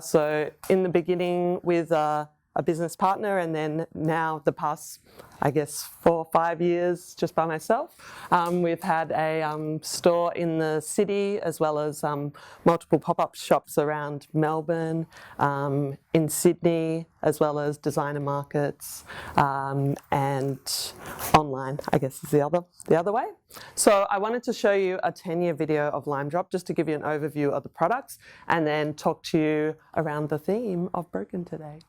So in the beginning with a business partner, and then now the past, I guess, 4 or 5 years just by myself. We've had a store in the city as well as multiple pop-up shops around Melbourne, in Sydney, as well as designer markets, and online, I guess is the other way. So I wanted to show you a 10-year video of Limedrop just to give you an overview of the products and then talk to you around the theme of Broken today.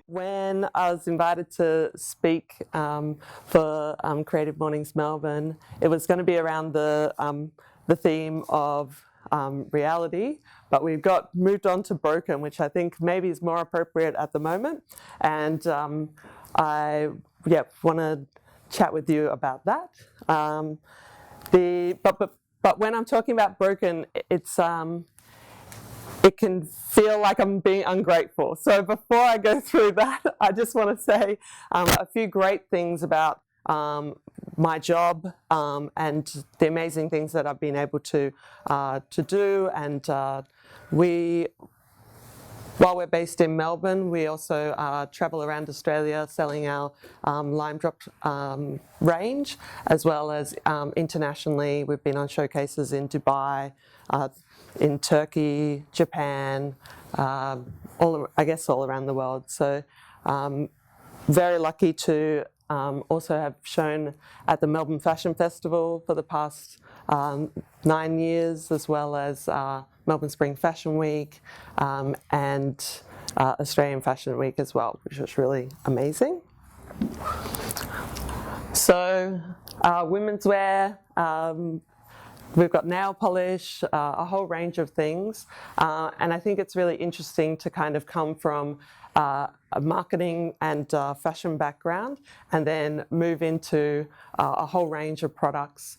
When I was invited to speak for Creative Mornings Melbourne, it was going to be around the theme of reality, but we've moved on to Broken, which I think maybe is more appropriate at the moment. And I want to chat with you about that. But when I'm talking about Broken, it can feel like I'm being ungrateful. So before I go through that, I just want to say a few great things about my job and the amazing things that I've been able to do. And while we're based in Melbourne, we also travel around Australia selling our Limedrop range, as well as internationally. We've been on showcases in Dubai, in Turkey, Japan, all around the world. So very lucky to also have shown at the Melbourne Fashion Festival for the past 9 years, as well as Melbourne Spring Fashion Week and Australian Fashion Week as well, which was really amazing. So women's wear, we've got nail polish, a whole range of things. And I think it's really interesting to kind of come from a marketing and fashion background and then move into a whole range of products,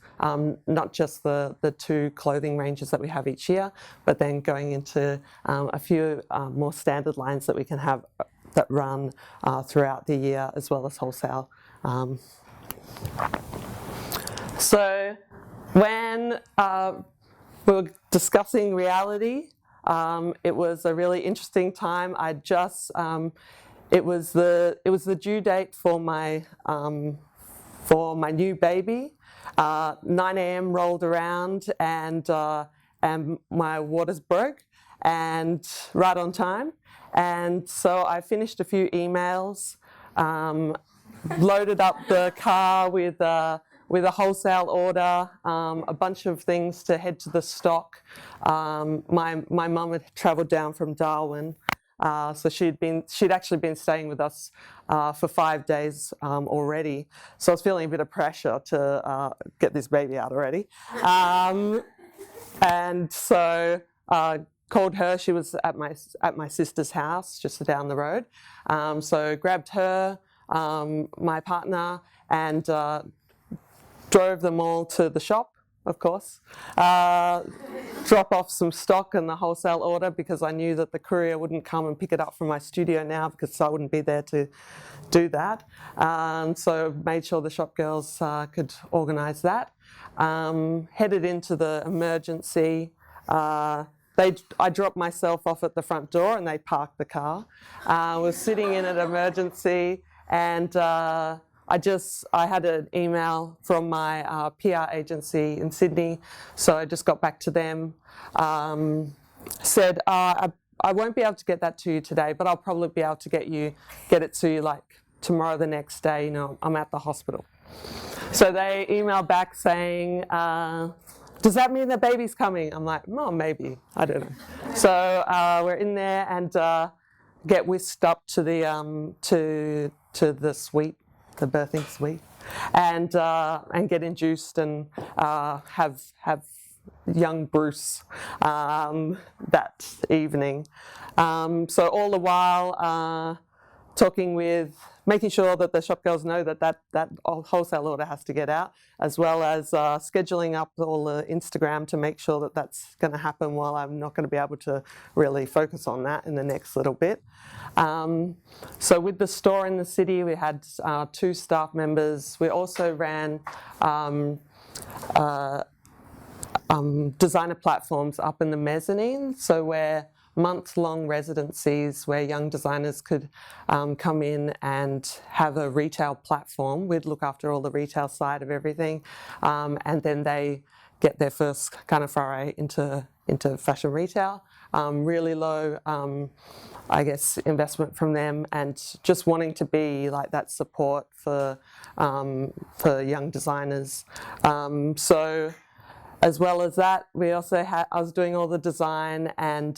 not just the 2 clothing ranges that we have each year, but then going into a few more standard lines that we can have that run throughout the year, as well as wholesale. So when we were discussing reality, it was a really interesting time. It was the due date for my new baby. 9 a.m. rolled around and my waters broke, and right on time. And so I finished a few emails, loaded up the car with a wholesale order, a bunch of things to head to the stock. My mum had travelled down from Darwin, so she'd actually been staying with us for 5 days already. So I was feeling a bit of pressure to get this baby out already, and so called her. She was at my sister's house just down the road. So grabbed her, my partner, and drove them all to the shop of course. Drop off some stock in the wholesale order because I knew that the courier wouldn't come and pick it up from my studio now because I wouldn't be there to do that. So made sure the shop girls could organise that. Headed into the emergency. I dropped myself off at the front door and they parked the car. Was sitting in an emergency and I had an email from my PR agency in Sydney, so I just got back to them, said, I won't be able to get that to you today, but I'll probably be able to get it to you like tomorrow, the next day, I'm at the hospital. So they emailed back saying, does that mean the baby's coming? I'm like, oh, maybe, I don't know. So we're in there and get whisked up to the suite, the birthing suite, and get induced and have young Bruce that evening. So all the while making sure that the shop girls know that wholesale order has to get out, as well as scheduling up all the Instagram to make sure that that's going to happen while I'm not going to be able to really focus on that in the next little bit. So with the store in the city, we had 2 staff members. We also ran designer platforms up in the mezzanine, so where month-long residencies where young designers could come in and have a retail platform. We'd look after all the retail side of everything, and then they get their first kind of foray into fashion retail. Really low, I guess, investment from them, and just wanting to be like that support for young designers. So. As well as that, we also I was doing all the design and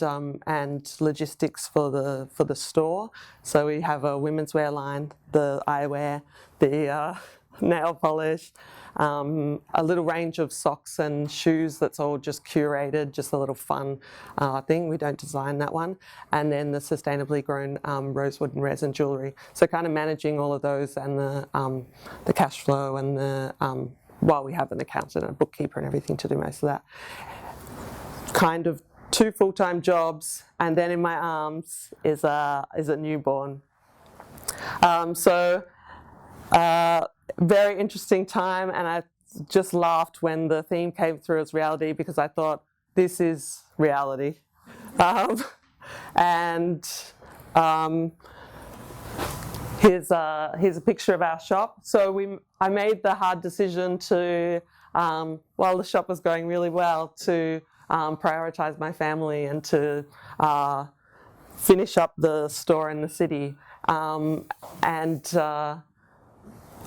logistics for the store. So we have a women's wear line, the eyewear, the nail polish, a little range of socks and shoes that's all just curated, just a little fun thing. We don't design that one. And then the sustainably grown rosewood and resin jewellery. So kind of managing all of those and the cash flow and the while we have an accountant and a bookkeeper and everything to do most of that. Kind of 2 full-time jobs, and then in my arms is a newborn. Very interesting time, and I just laughed when the theme came through as reality because I thought, this is reality. Here's a picture of our shop. So I made the hard decision to, while the shop was going really well, to prioritise my family and to finish up the store in the city.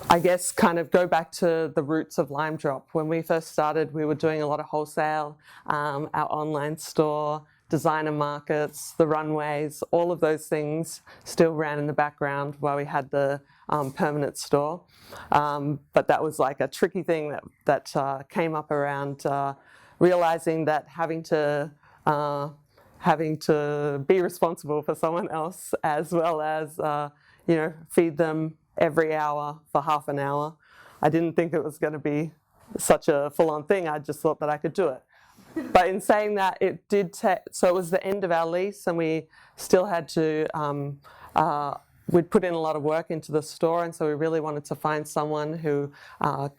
I guess kind of go back to the roots of Limedrop. When we first started, we were doing a lot of wholesale, our online store, designer markets, the runways, all of those things still ran in the background while we had the permanent store. But that was like a tricky thing that came up around realizing that having to be responsible for someone else, as well as feed them every hour for half an hour. I didn't think it was going to be such a full-on thing. I just thought that I could do it. But in saying that, it did so it was the end of our lease, and we still had to, we'd put in a lot of work into the store, and so we really wanted to find someone who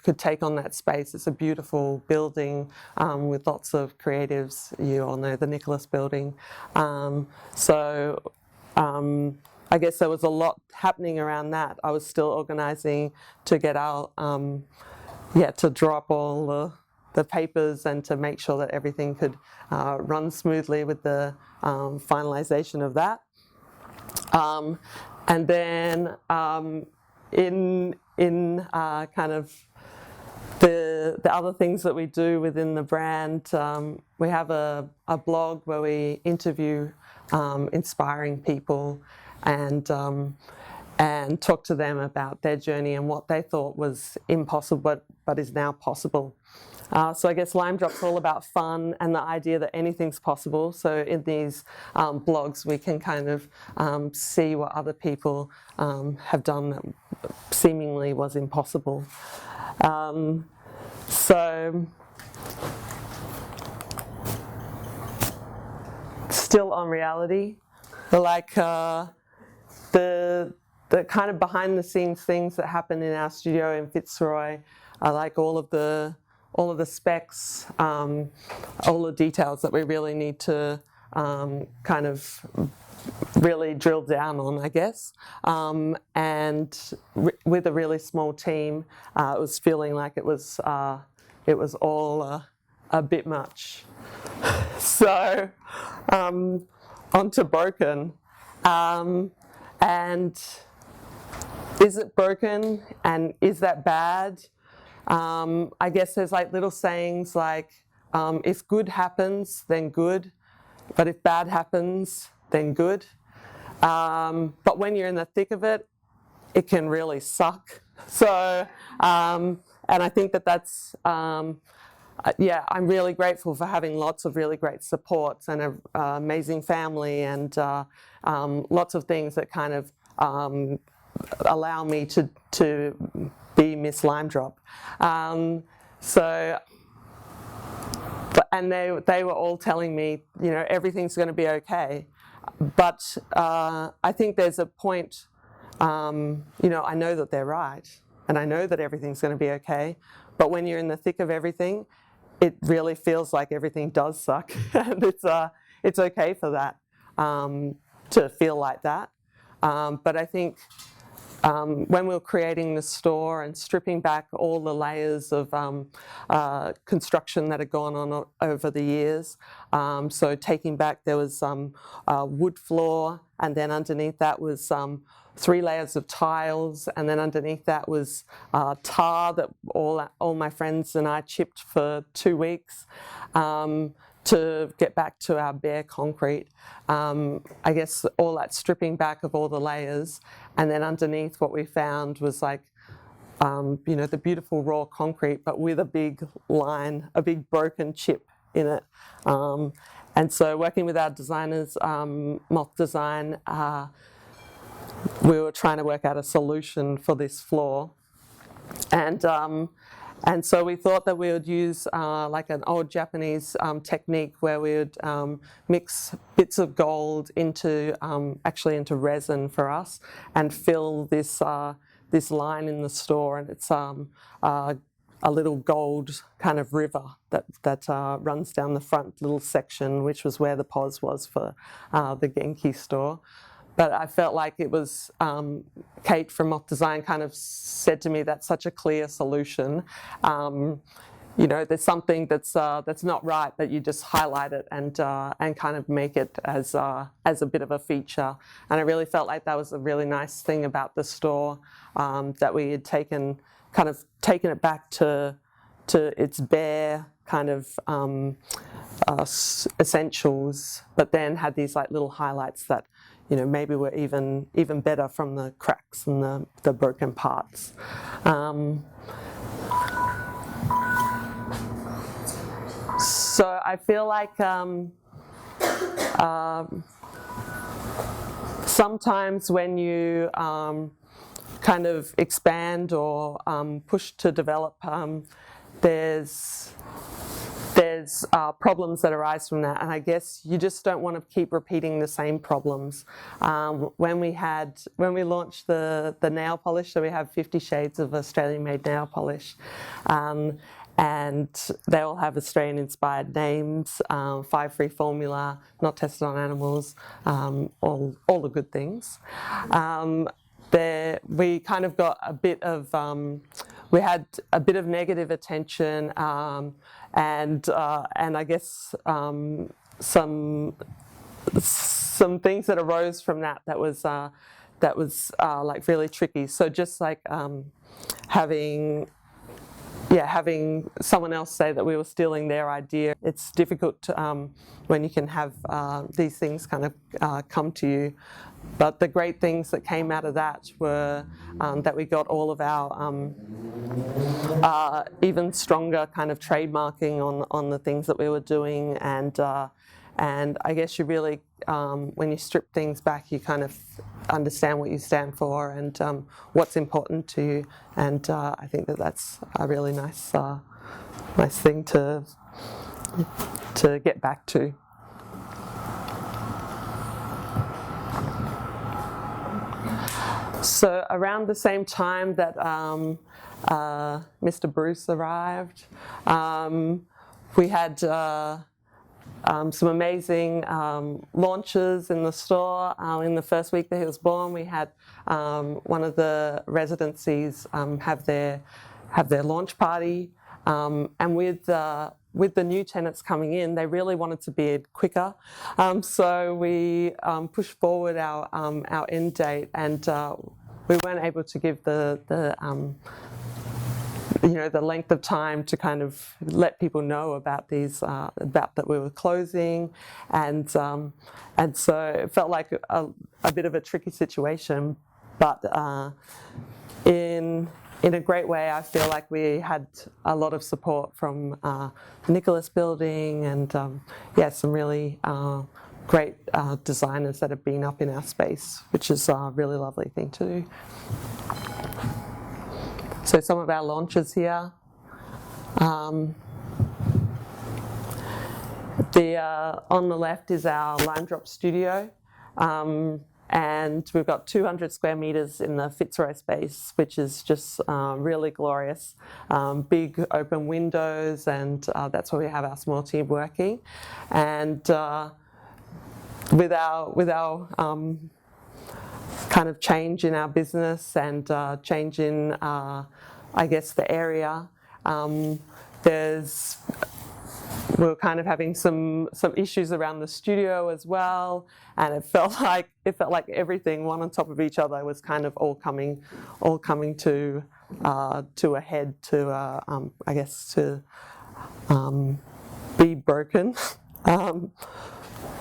could take on that space. It's a beautiful building with lots of creatives. You all know the Nicholas building. I guess there was a lot happening around that. I was still organising to get our, to draw up all the papers and to make sure that everything could run smoothly with the finalisation of that. And then in kind of the other things that we do within the brand, we have a blog where we interview inspiring people and talk to them about their journey and what they thought was impossible but is now possible. So I guess Limedrop's all about fun and the idea that anything's possible. So in these blogs, we can kind of see what other people have done that seemingly was impossible. So still on reality. They're like the kind of behind the scenes things that happen in our studio in Fitzroy. I like all of the specs, all the details that we really need to kind of really drill down on, I guess. And with a really small team, it was feeling like it was all a bit much. So on to Broken. And is it broken, and is that bad? I guess there's like little sayings like, if good happens, then good, but if bad happens, then good. But when you're in the thick of it, it can really suck. So, and I think that's, yeah, I'm really grateful for having lots of really great supports and an amazing family, and lots of things that kind of allow me to be Miss Limedrop. And they were all telling me, you know, everything's going to be okay. But I think there's a point, you know, I know that they're right, and I know that everything's going to be okay. But when you're in the thick of everything, it really feels like everything does suck, and it's okay for that to feel like that. But I think when we were creating the store and stripping back all the layers of construction that had gone on over the years, so taking back, there was wood floor, and then underneath that was 3 layers of tiles, and then underneath that was tar that all my friends and I chipped for 2 weeks to get back to our bare concrete. I guess all that stripping back of all the layers, and then underneath what we found was like, you know, the beautiful raw concrete, but with a big line, a big broken chip in it. And so working with our designers, Moth Design, we were trying to work out a solution for this floor. And so we thought that we would use like an old Japanese technique where we would mix bits of gold into resin for us, and fill this line in the store, and it's a little gold kind of river that runs down the front little section, which was where the pause was for the Genki store. But I felt like it was, Kate from Moth Design kind of said to me, that's such a clear solution. You know, there's something that's not right, but you just highlight it and kind of make it as a bit of a feature. And I really felt like that was a really nice thing about the store, that we had taken it back to its bare kind of essentials, but then had these like little highlights that, you know, maybe were even better from the cracks and the broken parts. So I feel like sometimes when you kind of expand or push to develop, there's problems that arise from that, and I guess you just don't want to keep repeating the same problems. When we launched the nail polish, so we have 50 shades of Australian-made nail polish, and they all have Australian-inspired names, 5-free formula, not tested on animals, all the good things. We kind of got a bit of, we had a bit of negative attention, and I guess some things that arose from that was like really tricky. So just like having someone else say that we were stealing their idea. It's difficult to, when you can have these things kind of come to you. But the great things that came out of that were that we got all of our even stronger kind of trademarking on the things that we were doing, and I guess you really, when you strip things back, you kind of understand what you stand for and what's important to you, and I think that's a really nice thing to get back to. So around the same time that Mr. Bruce arrived, we had some amazing launches in the store. In the first week that he was born, we had one of the residencies have their launch party, and with the new tenants coming in, they really wanted to be quicker, so we pushed forward our end date, and we weren't able to give the length of time to kind of let people know about these, about that we were closing, and so it felt like a bit of a tricky situation, but in a great way. I feel like we had a lot of support from the Nicholas Building, and some really great designers that have been up in our space, which is a really lovely thing to do. So some of our launches here. On the left is our Limedrop studio, and we've got 200 square metres in the Fitzroy space, which is just really glorious. Big open windows, and that's where we have our small team working. And with our kind of change in our business and change in, I guess, the area, we're kind of having some issues around the studio as well, and it felt like everything one on top of each other was kind of all coming to a head, to I guess to be broken.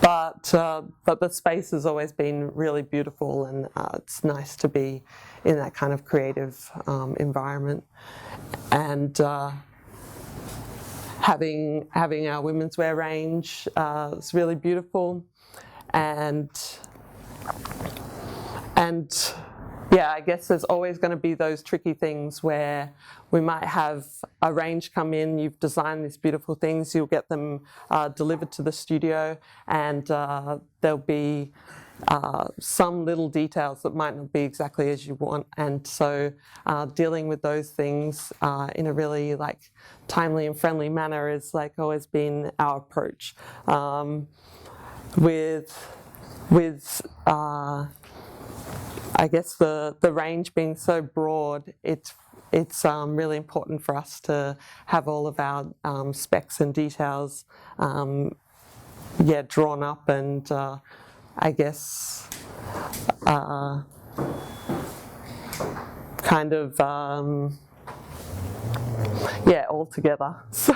But the space has always been really beautiful, and it's nice to be in that kind of creative environment. And having our women's wear range is really beautiful, and yeah, I guess there's always going to be those tricky things where we might have a range come in, you've designed these beautiful things, you'll get them delivered to the studio, and there'll be some little details that might not be exactly as you want, and so dealing with those things in a really timely and friendly manner is always been our approach. With I guess the range being so broad, it's really important for us to have all of our specs and details drawn up, and I guess kind of all together. So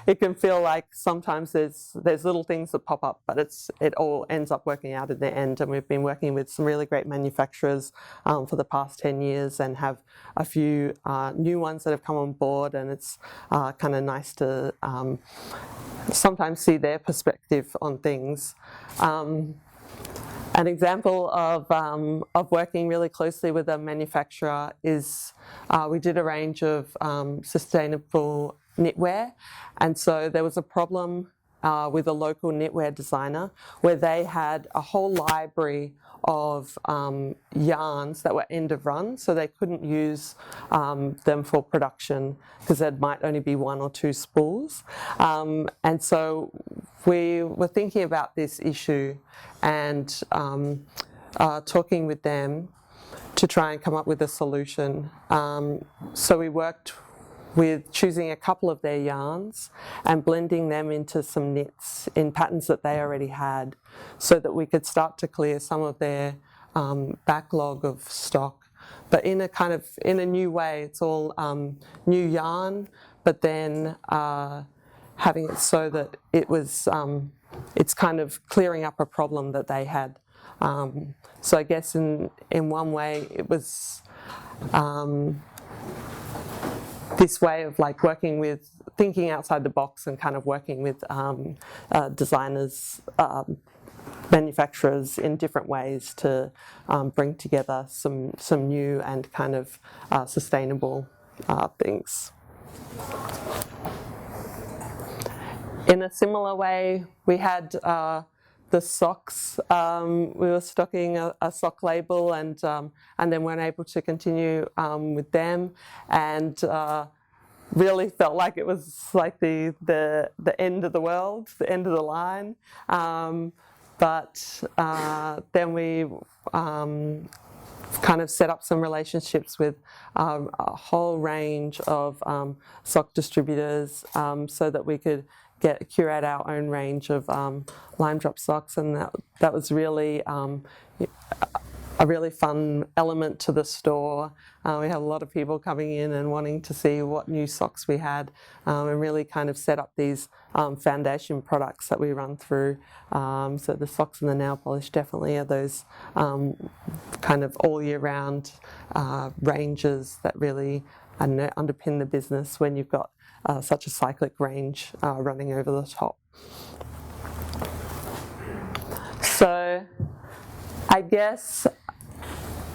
it can feel like sometimes there's little things that pop up, but it all ends up working out in the end. And we've been working with some really great manufacturers for the past 10 years, and have a few new ones that have come on board, and it's kind of nice to sometimes see their perspective on things. An example of working really closely with a manufacturer is we did a range of sustainable knitwear, and so there was a problem with a local knitwear designer where they had a whole library of yarns that were end of run, so they couldn't use them for production because there might only be 1 or 2 spools. And so we were thinking about this issue and talking with them to try and come up with a solution. So we worked with choosing a couple of their yarns and blending them into some knits in patterns that they already had, so that we could start to clear some of their backlog of stock. But in a new way. It's all new yarn, but then having it so that it's kind of clearing up a problem that they had. So I guess in one way it was this way of thinking outside the box and kind of working with designers, manufacturers in different ways to bring together some new and kind of sustainable things. In a similar way, we had the the socks. We were stocking a sock label, and then weren't able to continue with them, and really felt like it was like the end of the world, the end of the line. But then we kind of set up some relationships with a whole range of sock distributors so that we could curate our own range of Limedrop socks, and that was really a really fun element to the store. We had a lot of people coming in and wanting to see what new socks we had, and really kind of set up these foundation products that we run through. So the socks and the nail polish definitely are those kind of all year round ranges that really underpin the business when you've got such a cyclic range running over the top. So I guess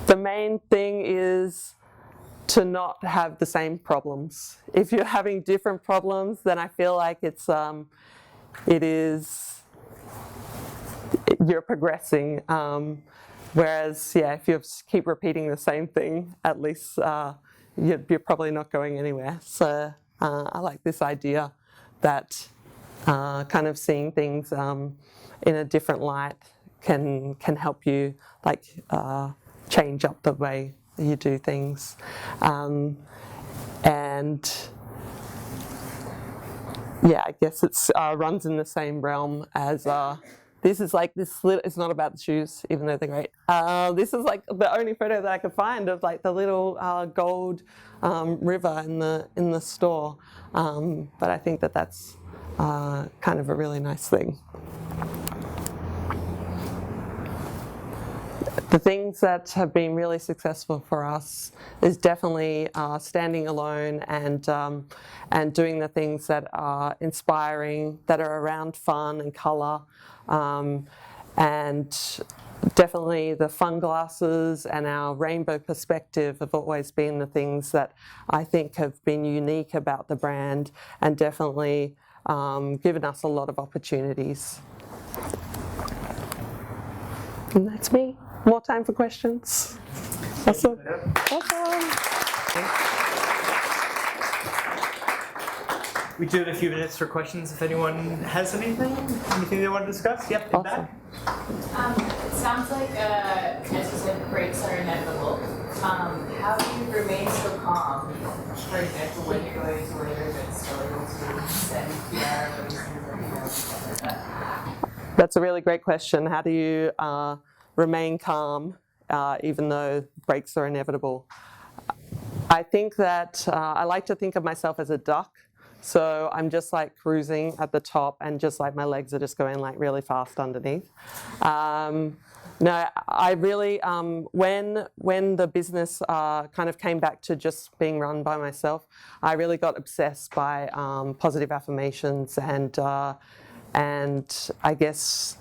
the main thing is to not have the same problems. If you're having different problems, then I feel like you're progressing. Whereas, yeah, if you keep repeating the same thing, at least you're probably not going anywhere. So I like this idea that kind of seeing things in a different light can help you change up the way you do things, and yeah, I guess it's runs in the same realm as this is like this little, it's not about the shoes, even though they're great. This is like the only photo that I could find of like the little gold river in the store, but I think that's kind of a really nice thing. The things that have been really successful for us is definitely standing alone and doing the things that are inspiring, that are around fun and colour, and definitely the fun glasses and our rainbow perspective have always been the things that I think have been unique about the brand and definitely given us a lot of opportunities. And that's me. More time for questions. Awesome. Awesome. We do have a few minutes for questions if anyone has anything they want to discuss. Yep, in back. It sounds like, as you said, breaks are inevitable. How do you remain so calm? For example, when you're going to later but still able to send PR, like that? That's a really great question. How do you remain calm even though breaks are inevitable? I think that I like to think of myself as a duck. So I'm just like cruising at the top and just like my legs are just going like really fast underneath. No, I really, when the business kind of came back to just being run by myself, I really got obsessed by positive affirmations and I guess,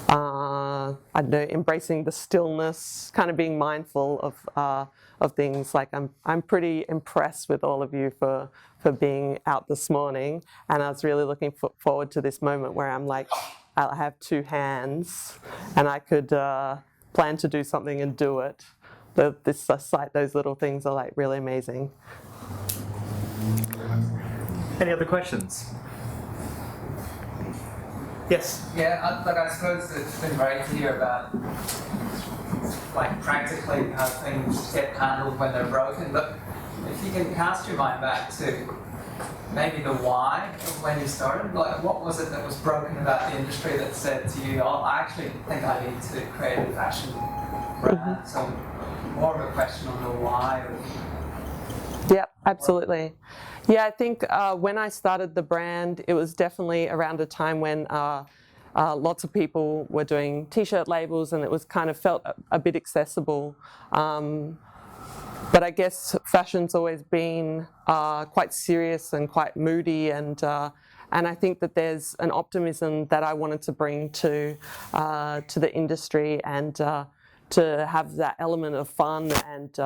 I don't know, embracing the stillness, kind of being mindful of things. Like I'm pretty impressed with all of you for being out this morning, and I was really looking forward to this moment where I'm like, I have two hands and I could plan to do something and do it. Those little things are like really amazing. Any other questions? Yes. Yeah, I suppose it's been great to hear about, like, practically how things get handled when they're broken. But if you can cast your mind back to maybe the why of when you started, like, what was it that was broken about the industry that said to you, "Oh, I actually think I need to create a fashion brand." Mm-hmm. So more of a question on the why. Yep, absolutely. Yeah, I think when I started the brand, it was definitely around a time when lots of people were doing t-shirt labels and it was kind of felt a bit accessible. But I guess fashion's always been quite serious and quite moody, and I think that there's an optimism that I wanted to bring to the industry, and to have that element of fun and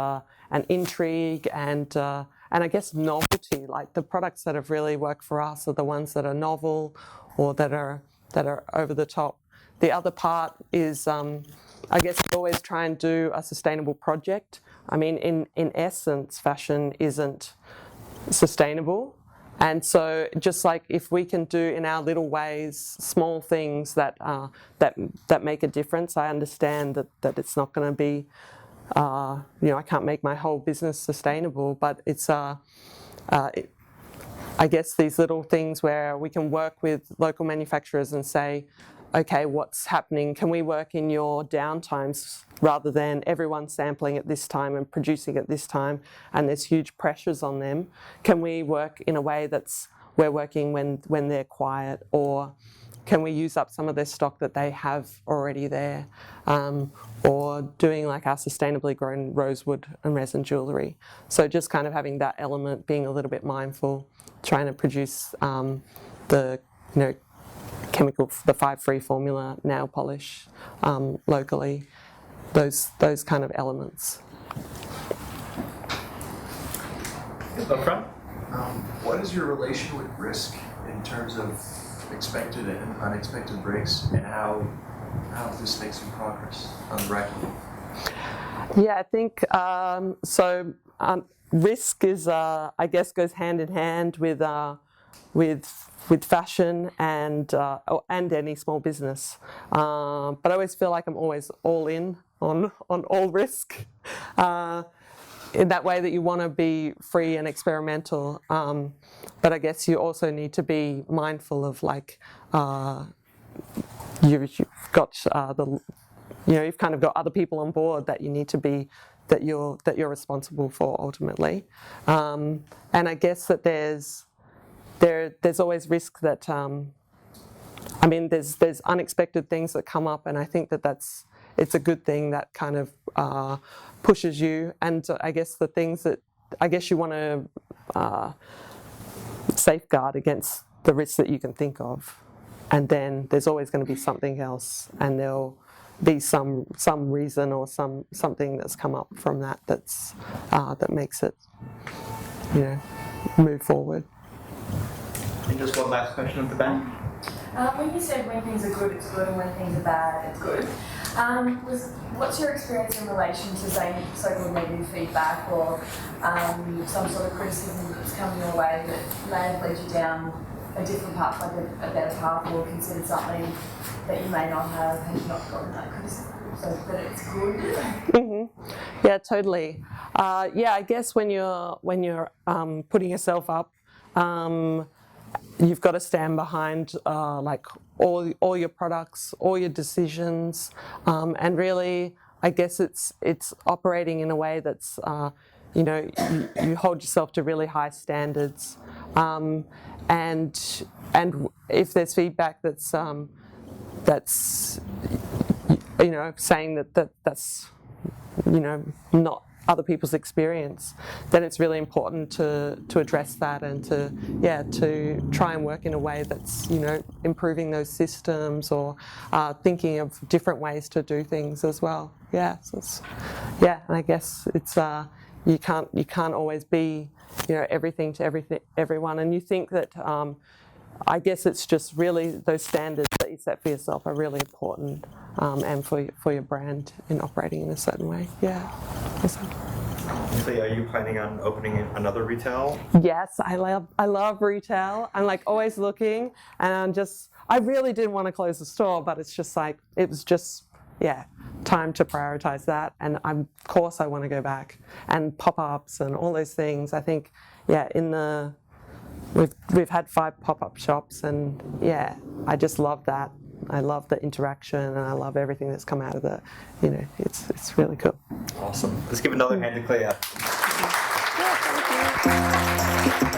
intrigue and I guess novelty. Like the products that have really worked for us are the ones that are novel or that are over the top. the other part is, I guess, always try and do a sustainable project. I mean, in essence, fashion isn't sustainable. And so just like if we can do in our little ways small things that make a difference, I understand that it's not going to be, I can't make my whole business sustainable, but it's I guess these little things where we can work with local manufacturers and say, okay, what's happening? Can we work in your downtimes rather than everyone sampling at this time and producing at this time, and there's huge pressures on them? Can we work in a way that's we're working when they're quiet, or can we use up some of their stock that they have already there? Or doing like our sustainably grown rosewood and resin jewellery. So just kind of having that element, being a little bit mindful, trying to produce the chemical, the 5-free formula nail polish locally, those kind of elements. Up front. What is your relation with risk in terms of expected and unexpected breaks, and how this makes some progress on the right? Yeah, I think risk is, I guess, goes hand in hand with fashion and any small business. But I always feel like I'm always all in on all risk. In that way that you want to be free and experimental, but I guess you also need to be mindful of like you've got you've kind of got other people on board that you need to be that you're responsible for ultimately, and I guess that there's always risk that there's unexpected things that come up, and I think it's a good thing that kind of pushes you, and I guess the things that I guess you want to safeguard against the risks that you can think of, and then there's always going to be something else, and there'll be some reason or something that's come up from that makes it move forward. And just one last question at the back. When you said when things are good, it's good, and when things are bad, it's good. What's your experience in relation to, say, so-called negative feedback or some sort of criticism that's come your way that may have led you down a different path, like a better path, or considered something that you may not have had you not gotten that criticism, so that it's good? Mm-hmm. Yeah, totally. I guess when you're putting yourself up, you've got to stand behind like all your products, all your decisions, and really, I guess it's operating in a way that's you hold yourself to really high standards, and if there's feedback that's saying that's not other people's experience, then it's really important to address that and to try and work in a way that's improving those systems or thinking of different ways to do things as well. And I guess it's you can't always be everything to everyone, and you think that I guess it's just really those standards that you set for yourself are really important, and for your brand in operating in a certain way. Clea, are you planning on opening another retail? Yes, I love retail. I'm like always looking, and I really didn't want to close the store, but it's just like it was just time to prioritize that, and of course I want to go back and pop-ups and all those things. I think we've had 5 pop-up shops, and I just love that. I love the interaction, and I love everything that's come out of it. It's really cool. Awesome. Let's give another hand to Clea. Yeah, thank you.